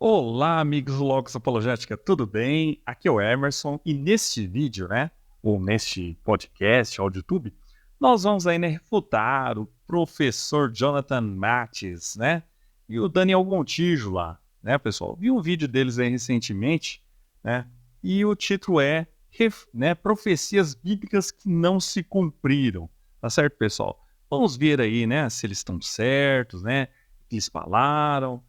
Olá, amigos do Logos Apologética, tudo bem? Aqui é o Emerson e neste vídeo, ou neste podcast, ao YouTube, nós vamos aí, refutar o professor Jonathan Mates, e o Daniel Gontijo lá, pessoal? Vi um vídeo deles aí recentemente, e o título é, Profecias Bíblicas que não se cumpriram, tá certo, pessoal? Vamos ver aí, se eles estão certos, o que eles falaram.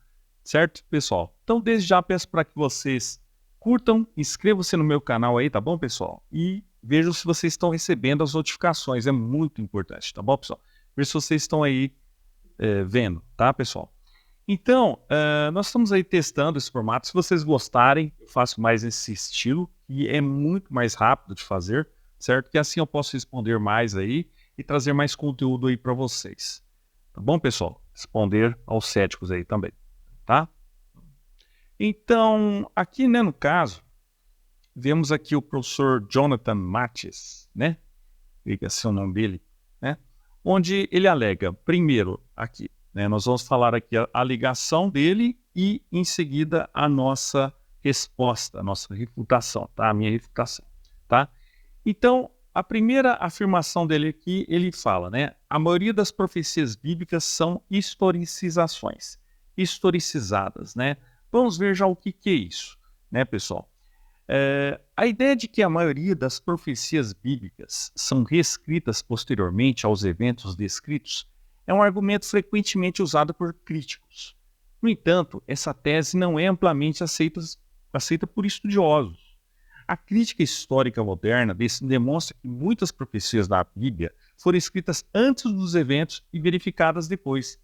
Certo, pessoal? Então, desde já peço para que vocês curtam, inscrevam-se no meu canal aí, tá bom, pessoal? E vejam se vocês estão recebendo as notificações, é muito importante, tá bom, pessoal? Ver se vocês estão aí vendo, tá, pessoal? Então, nós estamos aí testando esse formato. Se vocês gostarem, eu faço mais esse estilo, e é muito mais rápido de fazer, certo? Que assim eu posso responder mais aí e trazer mais conteúdo aí para vocês. Tá bom, pessoal? Responder aos céticos aí também, tá? Então, aqui, no caso, vemos aqui o professor Jonathan Mates, Liga assim o nome dele, onde ele alega, primeiro, aqui, nós vamos falar aqui a ligação dele e, em seguida, a nossa resposta, a nossa refutação, tá? A minha refutação, tá? Então, a primeira afirmação dele aqui, ele fala, a maioria das profecias bíblicas são historicizações, historicizadas, Vamos ver já o que é isso, pessoal? A ideia de que a maioria das profecias bíblicas são reescritas posteriormente aos eventos descritos é um argumento frequentemente usado por críticos. No entanto, essa tese não é amplamente aceita por estudiosos. A crítica histórica moderna demonstra que muitas profecias da Bíblia foram escritas antes dos eventos e verificadas depois.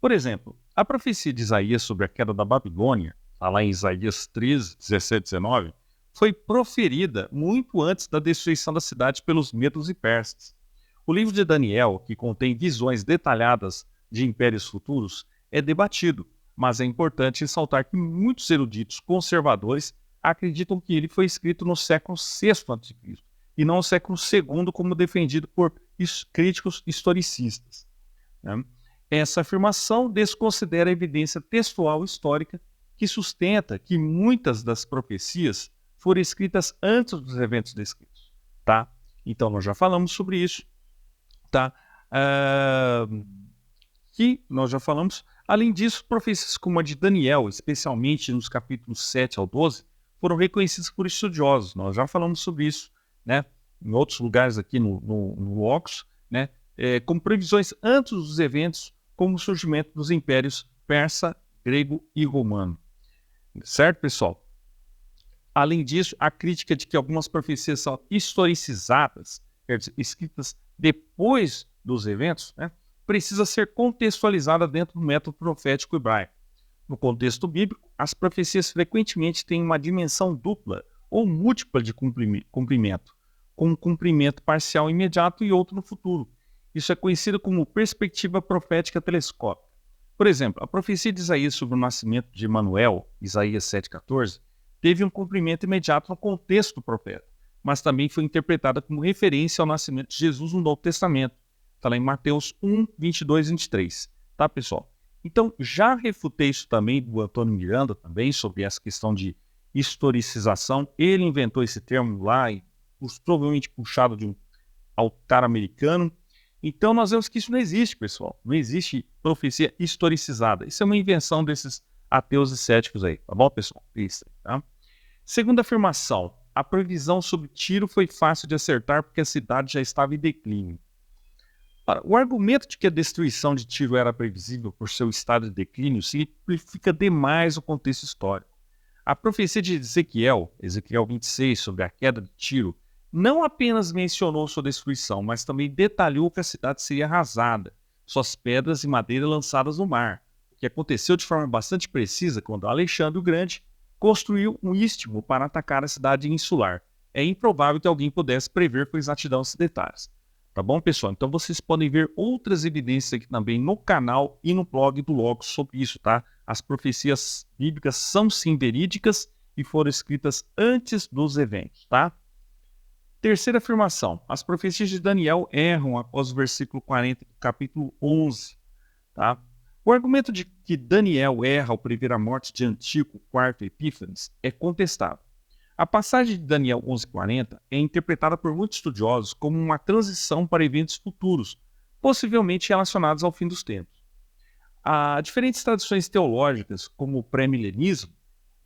Por exemplo, a profecia de Isaías sobre a queda da Babilônia, está lá em Isaías 13, 17 e 19, foi proferida muito antes da destruição da cidade pelos medos e persas. O livro de Daniel, que contém visões detalhadas de impérios futuros, é debatido, mas é importante ressaltar que muitos eruditos conservadores acreditam que ele foi escrito no século VI a.C. e não no século II, como defendido por críticos historicistas. Essa afirmação desconsidera a evidência textual histórica que sustenta que muitas das profecias foram escritas antes dos eventos descritos, tá? Então, nós já falamos sobre isso, tá? Que nós já falamos. Além disso, profecias como a de Daniel, especialmente nos capítulos 7 ao 12, foram reconhecidas por estudiosos. Nós já falamos sobre isso, em outros lugares aqui no Logos, como previsões antes dos eventos, como o surgimento dos impérios persa, grego e romano. Certo, pessoal? Além disso, a crítica de que algumas profecias são historicizadas, quer dizer, escritas depois dos eventos, precisa ser contextualizada dentro do método profético hebraico. No contexto bíblico, as profecias frequentemente têm uma dimensão dupla ou múltipla de cumprimento, com um cumprimento parcial imediato e outro no futuro. Isso é conhecido como perspectiva profética telescópica. Por exemplo, a profecia de Isaías sobre o nascimento de Emanuel, Isaías 7,14, teve um cumprimento imediato no contexto do profeta, mas também foi interpretada como referência ao nascimento de Jesus no Novo Testamento. Está lá em Mateus 1, 22 e 23. Tá, pessoal? Então, já refutei isso também do Antônio Miranda, também, sobre essa questão de historicização. Ele inventou esse termo lá, e provavelmente puxado de um autor americano. Então, nós vemos que isso não existe, pessoal. Não existe profecia historicizada. Isso é uma invenção desses ateus e céticos aí, tá bom, pessoal? Isso, tá? Segunda afirmação, a previsão sobre Tiro foi fácil de acertar porque a cidade já estava em declínio. Ora, o argumento de que a destruição de Tiro era previsível por seu estado de declínio simplifica demais o contexto histórico. A profecia de Ezequiel 26, sobre a queda de Tiro, não apenas mencionou sua destruição, mas também detalhou que a cidade seria arrasada, suas pedras e madeira lançadas no mar, o que aconteceu de forma bastante precisa quando Alexandre o Grande construiu um istmo para atacar a cidade insular. É improvável que alguém pudesse prever com exatidão esses detalhes. Tá bom, pessoal? Então vocês podem ver outras evidências aqui também no canal e no blog do Logos sobre isso, tá? As profecias bíblicas são sim verídicas e foram escritas antes dos eventos, tá? Terceira afirmação, as profecias de Daniel erram após o versículo 40 do capítulo 11, tá? O argumento de que Daniel erra ao prever a morte de Antíoco IV Epífanes é contestável. A passagem de Daniel 11:40 é interpretada por muitos estudiosos como uma transição para eventos futuros, possivelmente relacionados ao fim dos tempos. Há diferentes tradições teológicas, como o pré-milenismo,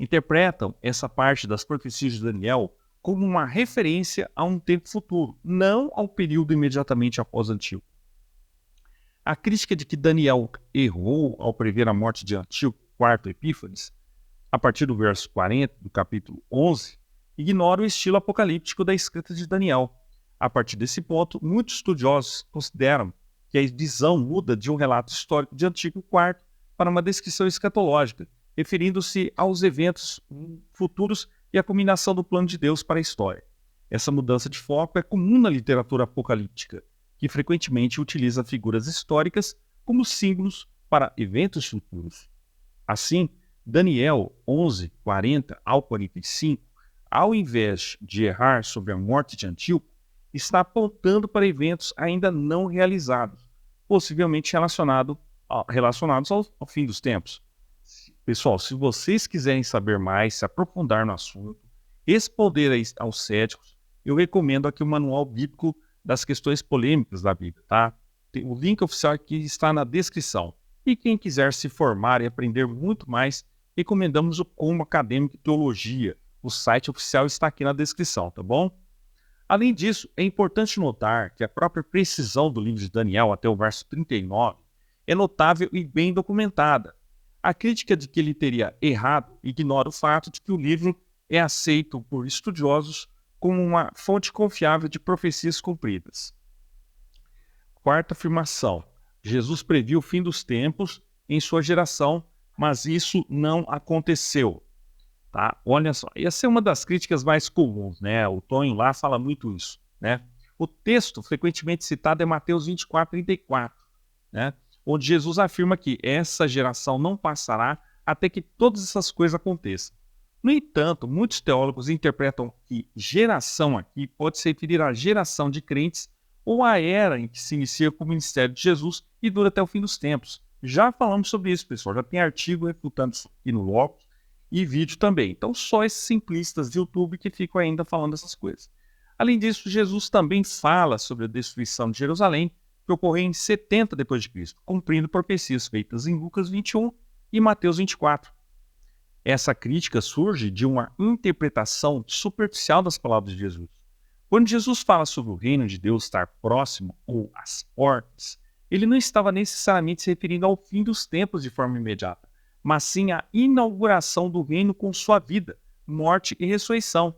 interpretam essa parte das profecias de Daniel como uma referência a um tempo futuro, não ao período imediatamente após Antíoco. A crítica de que Daniel errou ao prever a morte de Antíoco IV Epífanes, a partir do verso 40 do capítulo 11, ignora o estilo apocalíptico da escrita de Daniel. A partir desse ponto, muitos estudiosos consideram que a visão muda de um relato histórico de Antíoco IV para uma descrição escatológica, referindo-se aos eventos futuros e à culminação do plano de Deus para a história. Essa mudança de foco é comum na literatura apocalíptica, que frequentemente utiliza figuras históricas como símbolos para eventos futuros. Assim, Daniel 11:40 ao 45, ao invés de errar sobre a morte de Antíoco, está apontando para eventos ainda não realizados, possivelmente relacionados ao fim dos tempos. Pessoal, se vocês quiserem saber mais, se aprofundar no assunto, responder aos céticos, eu recomendo aqui o Manual Bíblico das Questões Polêmicas da Bíblia, tá? O link oficial aqui está na descrição. E quem quiser se formar e aprender muito mais, recomendamos o Combo Acadêmico de Teologia. O site oficial está aqui na descrição, tá bom? Além disso, é importante notar que a própria precisão do livro de Daniel até o verso 39 é notável e bem documentada. A crítica de que ele teria errado ignora o fato de que o livro é aceito por estudiosos como uma fonte confiável de profecias cumpridas. Quarta afirmação: Jesus previu o fim dos tempos em sua geração, mas isso não aconteceu. Tá? Olha só, essa é uma das críticas mais comuns, né? O Tonho lá fala muito isso, né? O texto frequentemente citado é Mateus 24:34, né? Onde Jesus afirma que essa geração não passará até que todas essas coisas aconteçam. No entanto, muitos teólogos interpretam que geração aqui pode se referir à geração de crentes ou à era em que se inicia com o ministério de Jesus e dura até o fim dos tempos. Já falamos sobre isso, pessoal. Já tem artigo refutando isso aqui no Logos e vídeo também. Então, só esses simplistas de YouTube que ficam ainda falando essas coisas. Além disso, Jesus também fala sobre a destruição de Jerusalém, que ocorreu em 70 d.C., cumprindo profecias feitas em Lucas 21 e Mateus 24. Essa crítica surge de uma interpretação superficial das palavras de Jesus. Quando Jesus fala sobre o reino de Deus estar próximo ou às portas, ele não estava necessariamente se referindo ao fim dos tempos de forma imediata, mas sim à inauguração do reino com sua vida, morte e ressurreição.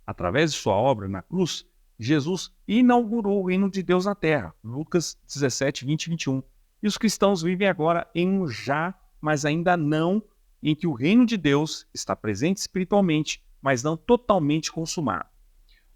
Através de sua obra na cruz, Jesus inaugurou o reino de Deus na terra, Lucas 17, 20 e 21. E os cristãos vivem agora em um já, mas ainda não, em que o reino de Deus está presente espiritualmente, mas não totalmente consumado.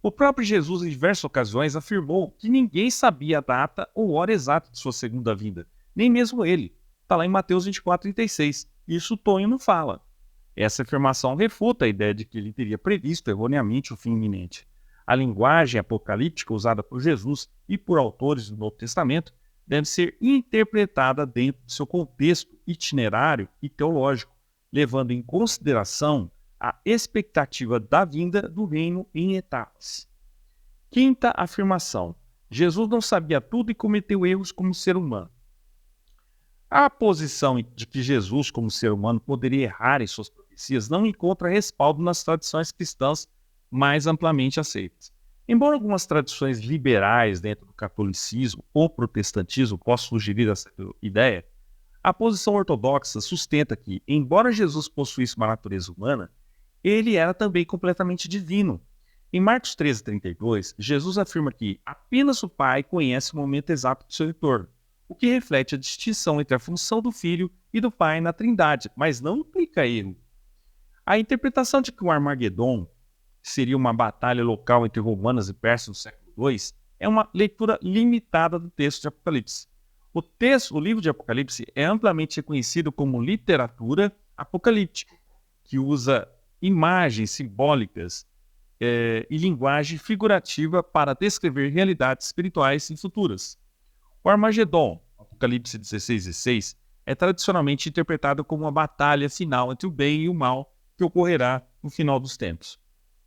O próprio Jesus, em diversas ocasiões, afirmou que ninguém sabia a data ou hora exata de sua segunda vinda, nem mesmo ele. Está lá em Mateus 24:36. Isso o Tonho não fala. Essa afirmação refuta a ideia de que ele teria previsto erroneamente o fim iminente. A linguagem apocalíptica usada por Jesus e por autores do Novo Testamento deve ser interpretada dentro de seu contexto itinerário e teológico, levando em consideração a expectativa da vinda do reino em etapas. Quinta afirmação: Jesus não sabia tudo e cometeu erros como ser humano. A posição de que Jesus, como ser humano, poderia errar em suas profecias não encontra respaldo nas tradições cristãs mais amplamente aceitas. Embora algumas tradições liberais dentro do catolicismo ou protestantismo possam sugerir essa ideia, a posição ortodoxa sustenta que, embora Jesus possuísse uma natureza humana, ele era também completamente divino. Em Marcos 13:32, Jesus afirma que apenas o Pai conhece o momento exato de seu retorno, o que reflete a distinção entre a função do Filho e do Pai na Trindade, mas não implica erro. A interpretação de que o Armagedon seria uma batalha local entre romanos e persas no século II é uma leitura limitada do texto de Apocalipse. O livro de Apocalipse é amplamente reconhecido como literatura apocalíptica, que usa imagens simbólicas e linguagem figurativa para descrever realidades espirituais e futuras. O Armagedon, Apocalipse 16:16, é tradicionalmente interpretada como uma batalha final entre o bem e o mal que ocorrerá no final dos tempos.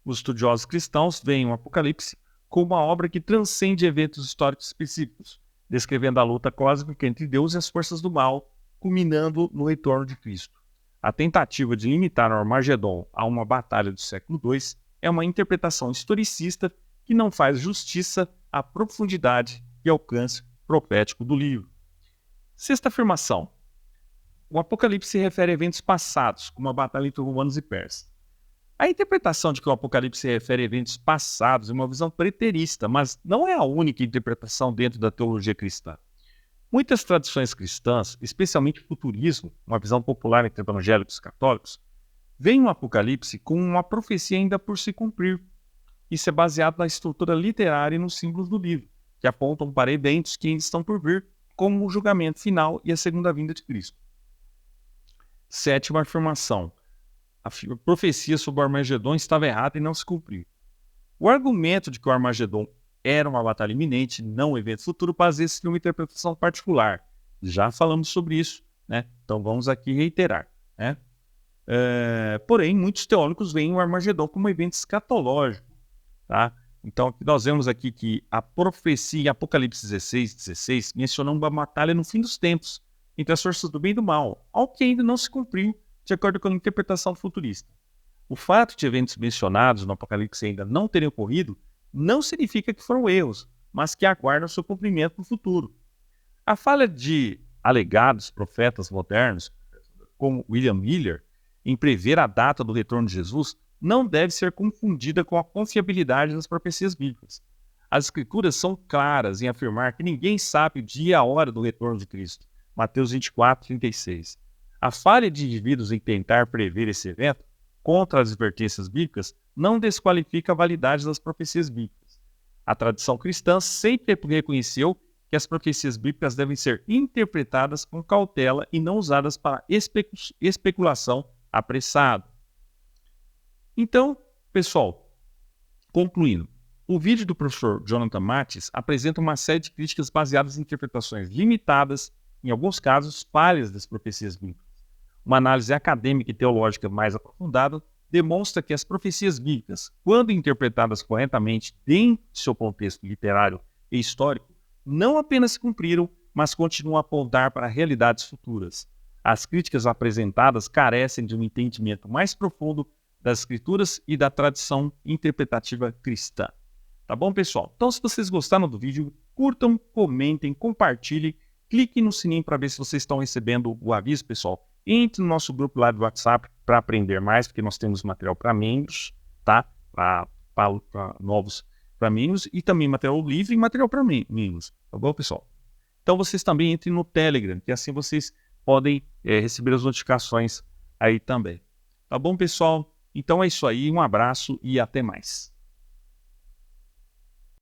Os estudiosos cristãos veem o Apocalipse como uma obra que transcende eventos históricos específicos, descrevendo a luta cósmica entre Deus e as forças do mal, culminando no retorno de Cristo. A tentativa de limitar o Armagedon a uma batalha do século II é uma interpretação historicista que não faz justiça à profundidade e alcance profético do livro. Sexta afirmação. O Apocalipse se refere a eventos passados, como a batalha entre romanos e persas. A interpretação de que o Apocalipse se refere a eventos passados é uma visão preterista, mas não é a única interpretação dentro da teologia cristã. Muitas tradições cristãs, especialmente o futurismo, uma visão popular entre evangélicos e católicos, veem o Apocalipse como uma profecia ainda por se cumprir. Isso é baseado na estrutura literária e nos símbolos do livro, que apontam para eventos que ainda estão por vir, como o julgamento final e a segunda vinda de Cristo. Sétima afirmação. A profecia sobre o Armagedon estava errada e não se cumpriu. O argumento de que o Armagedon era uma batalha iminente, não um evento futuro, baseia-se em uma interpretação particular. Já falamos sobre isso, né? Então vamos aqui reiterar, né? Porém, muitos teólogos veem o Armagedon como um evento escatológico, tá? Então nós vemos aqui que a profecia em Apocalipse 16 menciona uma batalha no fim dos tempos, entre as forças do bem e do mal, algo que ainda não se cumpriu, de acordo com a interpretação futurista. O fato de eventos mencionados no Apocalipse ainda não terem ocorrido não significa que foram erros, mas que aguardam seu cumprimento no futuro. A falha de alegados profetas modernos, como William Miller, em prever a data do retorno de Jesus, não deve ser confundida com a confiabilidade das profecias bíblicas. As Escrituras são claras em afirmar que ninguém sabe o dia e a hora do retorno de Cristo. Mateus 24, 36. A falha de indivíduos em tentar prever esse evento, contra as advertências bíblicas, não desqualifica a validade das profecias bíblicas. A tradição cristã sempre reconheceu que as profecias bíblicas devem ser interpretadas com cautela e não usadas para especulação apressada. Então, pessoal, concluindo, o vídeo do professor Jonathan Mattes apresenta uma série de críticas baseadas em interpretações limitadas, em alguns casos falhas das profecias bíblicas. Uma análise acadêmica e teológica mais aprofundada demonstra que as profecias bíblicas, quando interpretadas corretamente dentro de seu contexto literário e histórico, não apenas se cumpriram, mas continuam a apontar para realidades futuras. As críticas apresentadas carecem de um entendimento mais profundo das Escrituras e da tradição interpretativa cristã. Tá bom, pessoal? Então, se vocês gostaram do vídeo, curtam, comentem, compartilhem, cliquem no sininho para ver se vocês estão recebendo o aviso, pessoal. Entre no nosso grupo lá do WhatsApp para aprender mais, porque nós temos material para membros, tá? Para novos para membros e também material livre e material para membros, tá bom, pessoal? Então vocês também entrem no Telegram, que assim vocês podem receber as notificações aí também. Tá bom, pessoal? Então é isso aí, um abraço e até mais.